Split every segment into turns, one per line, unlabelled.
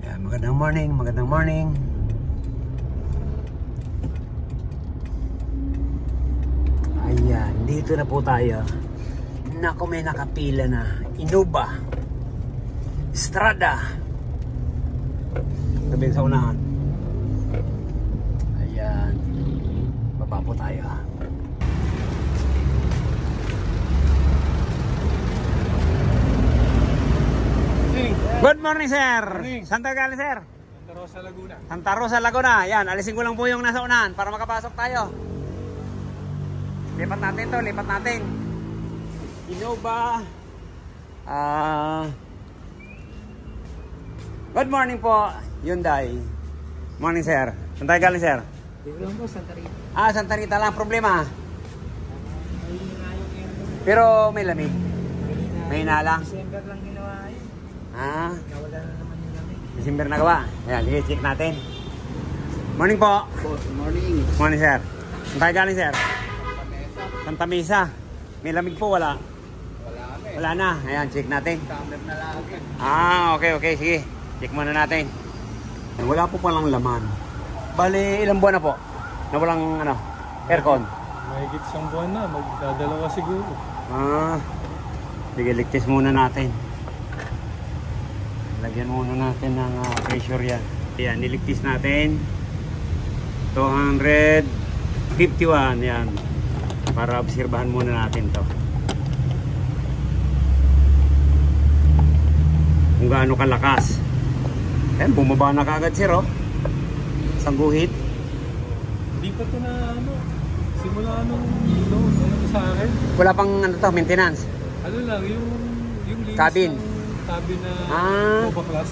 Yan, magandang morning, magandang morning. Ayan, dito na po tayo. Naku, may nakapila na. Innova Strada. Tabi sa unahan. Ayan. Baba po tayo. Good morning, sir.
Morning.
Saan tayo galing, sir?
Santa Rosa, Laguna.
Santa Rosa, Laguna. Yan, alisin ko lang po yung nasa unahan para makapasok tayo. Lipat natin to, lipat natin. Innova. Good morning po, Hyundai. Morning, sir. Saan tayo galing, sir?
Dito lang po, Santa Rita.
Santa Rita lang. Problema. Pero may lamig. May lang.
December lang ginawa yun. Nawala na naman yung lamig.
December na gawa. Ayan, sige, check natin. Morning po.
Good morning.
Morning, sir. Saan tayo galing, sir? Santa Mesa. May lamig po, wala? Wala na. Ayan, check natin.
Standard na lagi.
Okay. Sige. Check muna natin. Wala po palang laman. Bali, ilang buwan na po? Na walang, aircon?
Mahigit isang buwan na. Magdadalawa siguro.
Sige, ligtis muna natin. Lagyan muna natin ng pressure yan. Ayan, niligtis natin. 251. Yan. Para obserbahan muna natin to. Kung gaano kalakas. Ayan, bumaba na kagad, sir, oh. Isang guhit.
Hindi pa ito na simula nung sa akin.
Wala pang maintenance.
Ano lang, yung linis
Cabin.
ng cabin na Nova Class.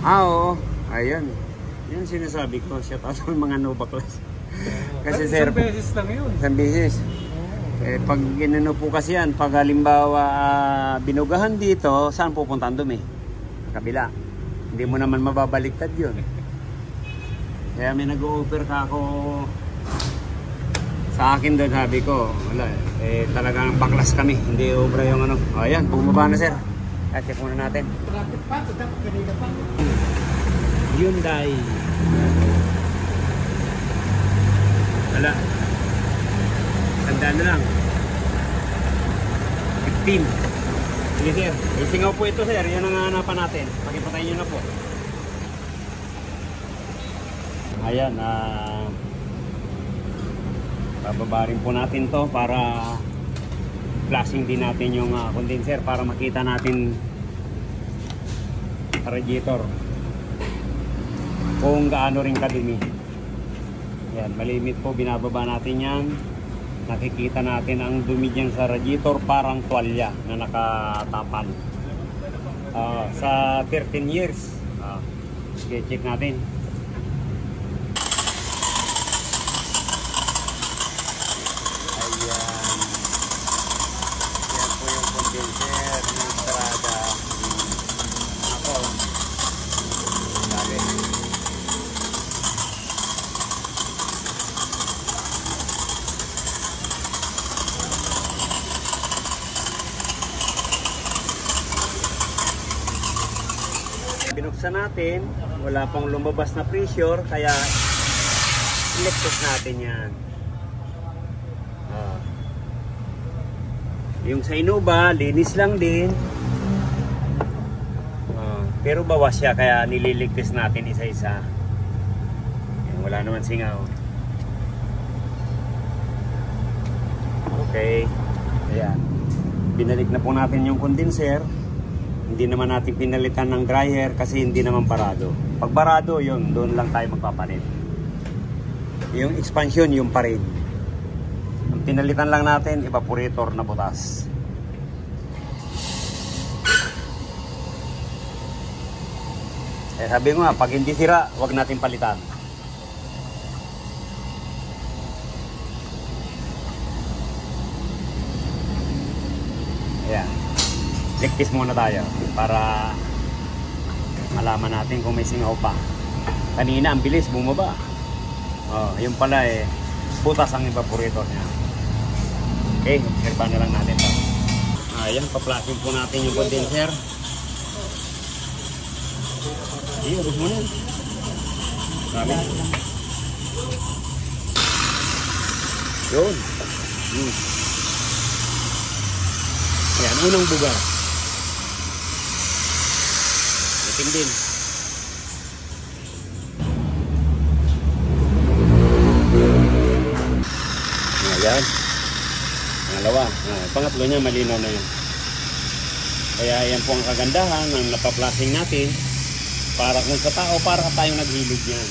Oo. Ayun. Yun sinasabi ko. Shout out sa mga Nova Class. Kasi sir,
isang beses lang yun.
isang beses. Pag ginano po kasi yan, pag halimbawa binugahan dito, saan pupunta ang dumi? Kabila. Hindi mo naman mababaliktad yun. Kaya may nag-o-offer ka ako sa akin doon, sabi ko, wala talagang baklas kami. Hindi obra yung ayan, bumaba na, sir. At check muna natin. Hyundai. Wala. Tandaan na lang. 15. Sige, sir. Isingaw po ito, sir. Yan ang hanapan natin. Pakipatayin nyo na po. Ayan. Bababa rin po natin to para flashing din natin yung condenser para makita natin radiator kung gaano rin kadumi. Yan, malimit po, binababa natin yan. Nakikita natin ang dumi dyan sa radiator, parang tuwalya na nakatapan. Sa 13 years. Okay, check natin. Ayan. Yan po yung condenser ng Strada. Ako. Sabi. Binuksan natin, wala pang lumabas na pressure, kaya electric natin yan. Yung sa Innova, linis lang din. Pero bawas siya, kaya nililigtas natin isa-isa. Wala naman singaw. Okay. Ayan. Binalik na po natin yung condenser. Hindi naman natin pinalitan ng dryer kasi hindi naman parado. Pag parado, yun, doon lang tayo magpapalit. Yung expansion, yung pa rin. Ang pinalitan lang natin, evaporator na butas. Sabi ko nga, pag hindi sira, wag natin palitan. Ayan. Ligtis muna tayo para malaman natin kung may singaw pa. Kanina ang bilis bumaba. Yung pala butas ang evaporator niya. Okay, obserbahan na lang natin ito. Ayan, pa-flashing po natin yung condenser. Sige, ubos mo na yan. Dami. Yun. Ayan, unang buga. Itim din. Ayan. Pangalawa. Pangatlo niya, malinaw na yan. Kaya yan po ang kagandahan ng napaplasing natin para kung sa tao, para tayong naghilig yan.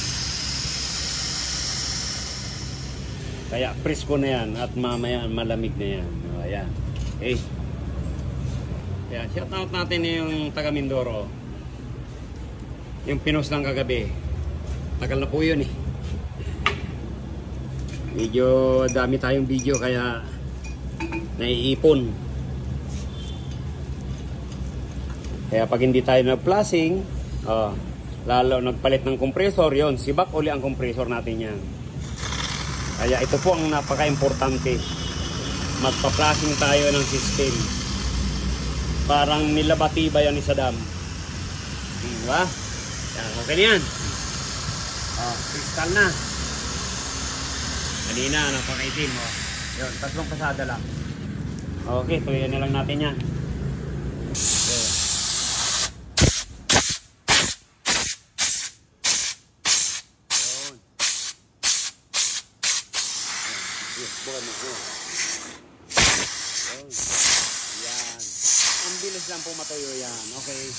Kaya presko na yan at mamaya malamig na yan. Ayan. Okay. Kaya shout out natin yung taga Mindoro. Yung pinost ng kagabi. Tagal na po yun eh. Medyo dami tayong video kaya naiipon. Kaya pag hindi tayo nag-flushing, lalo nagpalit ng compressor, yon sibak uli ang compressor natin yan. Kaya ito po ang napaka-importante. Magpa-flushing tayo ng system. Parang nilabati ba yan ni Saddam? Diba? Yan, okay na yan. Kristal na. Kanina, napakaitim. Yun, tatlong pasada lang. Okay, tuloy na lang natin yan. Okay. Bukan mo. Yan. Ang bilis lang po matuyo yan. Okay.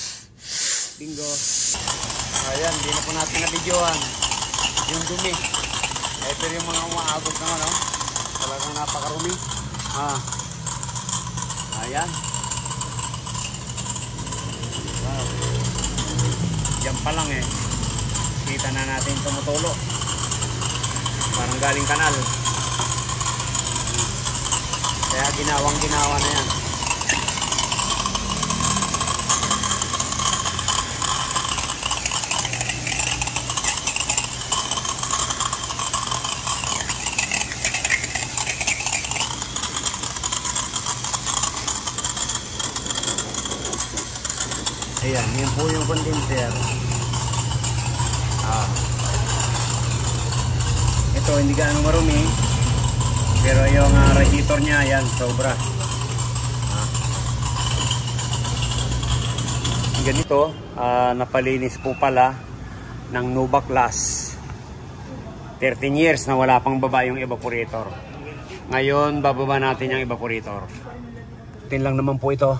Bingo. Ayan, hindi na po natin na-videoan. Yung dumi. Pero yung mga umaagos naman, oh. Talagang napakarumi. Ayan. Wow. Diyan pa lang eh. Kita na natin tumutulo. Parang galing kanal. Kaya ginawang-ginawa na yan. Ayan, yan po yung condenser. Ito hindi gaano marumi. Pero yung radiator niya, yan, sobra. Ganito, napalinis po pala ng Nova Class. 13 years na wala pang baba yung evaporator. Ngayon, bababa natin yung evaporator. Tin lang naman po ito.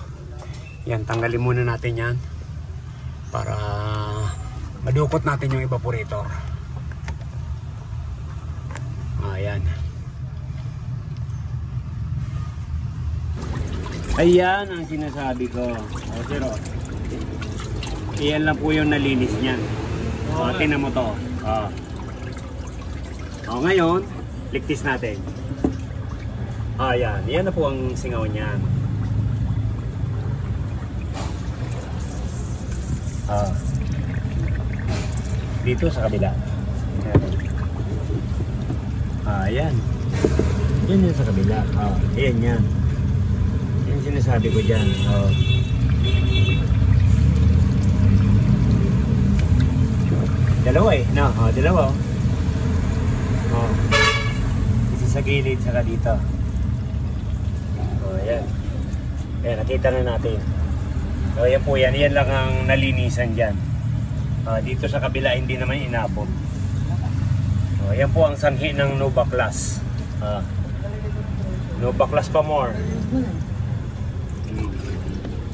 Yan, tanggalin muna natin yan. Para madukot natin yung evaporator. Ayan. Ayan ang sinasabi ko. Pero iyan lang po yung nalinis niyan. Tingnan mo to. Ngayon, ligtis natin. Ayan. Yan na po ang singaw niyan. Dito sa kabila. Ayan. Yan yung sa kabila. Ayan yan. Yan sinasabi ko dyan. Dalawa eh. No, dalawa. Isa sa gilid, saka dito. Ayan. Ayan, nakita na natin. So, yan po yan. Yan lang ang nalinisan dyan. Dito sa kabila, hindi naman inabot. Yan po ang sanhi ng Nova Class. Nova Class pa more.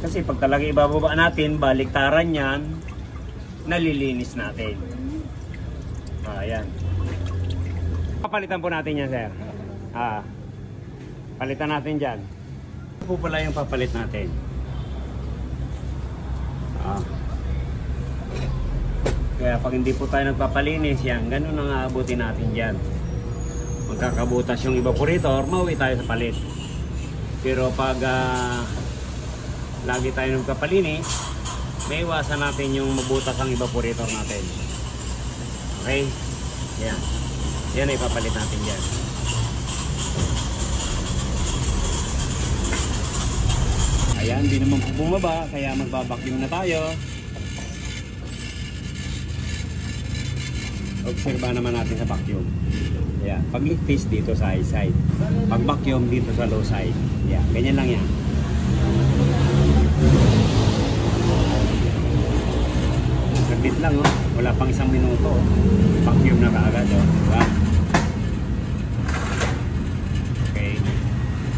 Kasi pag talaga ibababa natin, baliktaran yan, nalilinis natin. Ayan. Papalitan po natin yan, sir. Palitan natin dyan. Ito po pala yung papalit natin. Kaya pag hindi po tayo nagpapalinis yan, ganun ang aabutin natin dyan. Magkakabutas yung evaporator, mauwi tayo sa palit. Pero pag lagi tayo nagpapalinis, may iwasan natin yung mabutas ang evaporator natin. Okay? Yan. Yan ay ipapalit natin dyan. Ayan, hindi naman po bumaba, kaya magbabacuum na tayo. Obserbahan naman natin sa vacuum. Yeah. Pag ligpis dito sa high side. Pag vacuum dito sa low side. Yeah. Ganyan lang yan. Saglit lang oh. Wala pang 1 minuto. Vacuum na kaagad oh. Diba? Okay.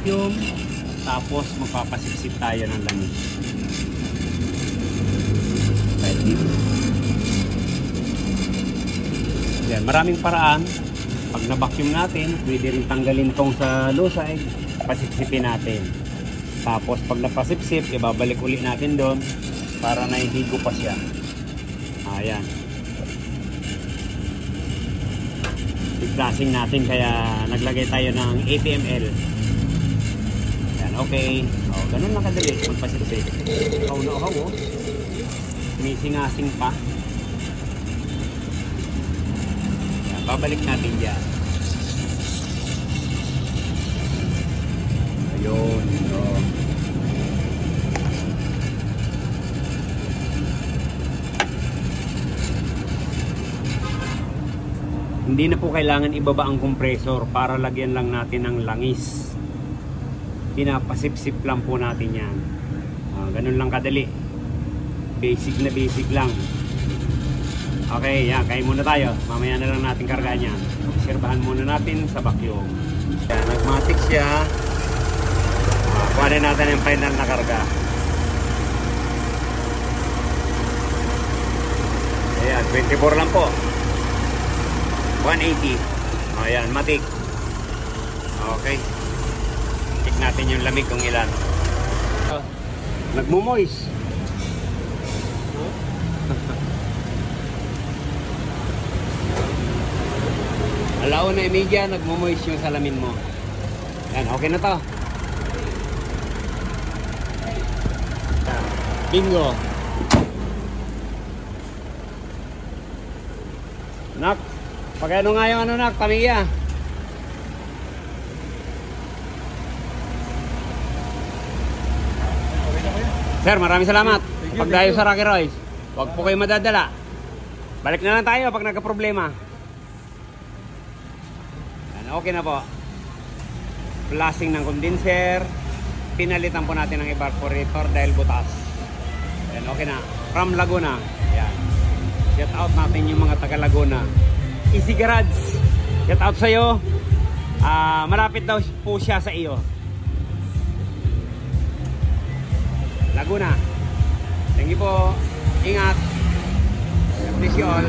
Vacuum. Tapos magpapasipsip tayo ng langis. Kahit dito. Yan, maraming paraan. Pag na-vacuum natin, pwede rin tanggalin tong sa low side, pasipsipin natin. Tapos pag napasipsip, ibabalik ulit natin doon para naihigo pa siya. Ayan. I-flashing natin kaya naglagay tayo ng 80 ml. Yan, okay. O, ganun lang kadali. Magpasipsip. Uhaw na uhaw oh. Misingasing pa. Babalik natin dyan. Ayun. So. Hindi na po kailangan ibaba ang compressor para lagyan lang natin ng langis. Pinapasipsip lang po natin yan. Ganun lang kadali. Basic na basic lang. Okay, yan. Kain muna tayo. Mamaya na lang natin kargaan yan. Obserbahan muna natin sa vacuum. Yan, nagmatic siya. Kuhanin natin yung final na karga. Ayan, 24 lang po. 180. Ayan, matic. Okay. Check natin yung lamig kung ilan. Nagmumoist. Alaon na imedya, nagmumoist yung salamin mo. Yan, okay na to. Bingo. Nak, pagano nga yung ano nak, pamilya. Sir, maraming salamat. Pagdayo sa Rocky Royce, huwag po kayo madadala. Balik na lang tayo pag nagka-problema. Okay na po. Flashing ng condenser. Pinalitan po natin ng evaporator dahil butas. Ayan, okay na. From Laguna. Ayan. Get out natin yung mga taga Laguna. Easy Garage. Get out sa'yo. Malapit daw po siya sa iyo. Laguna. Thank you po. Ingat. God bless you all.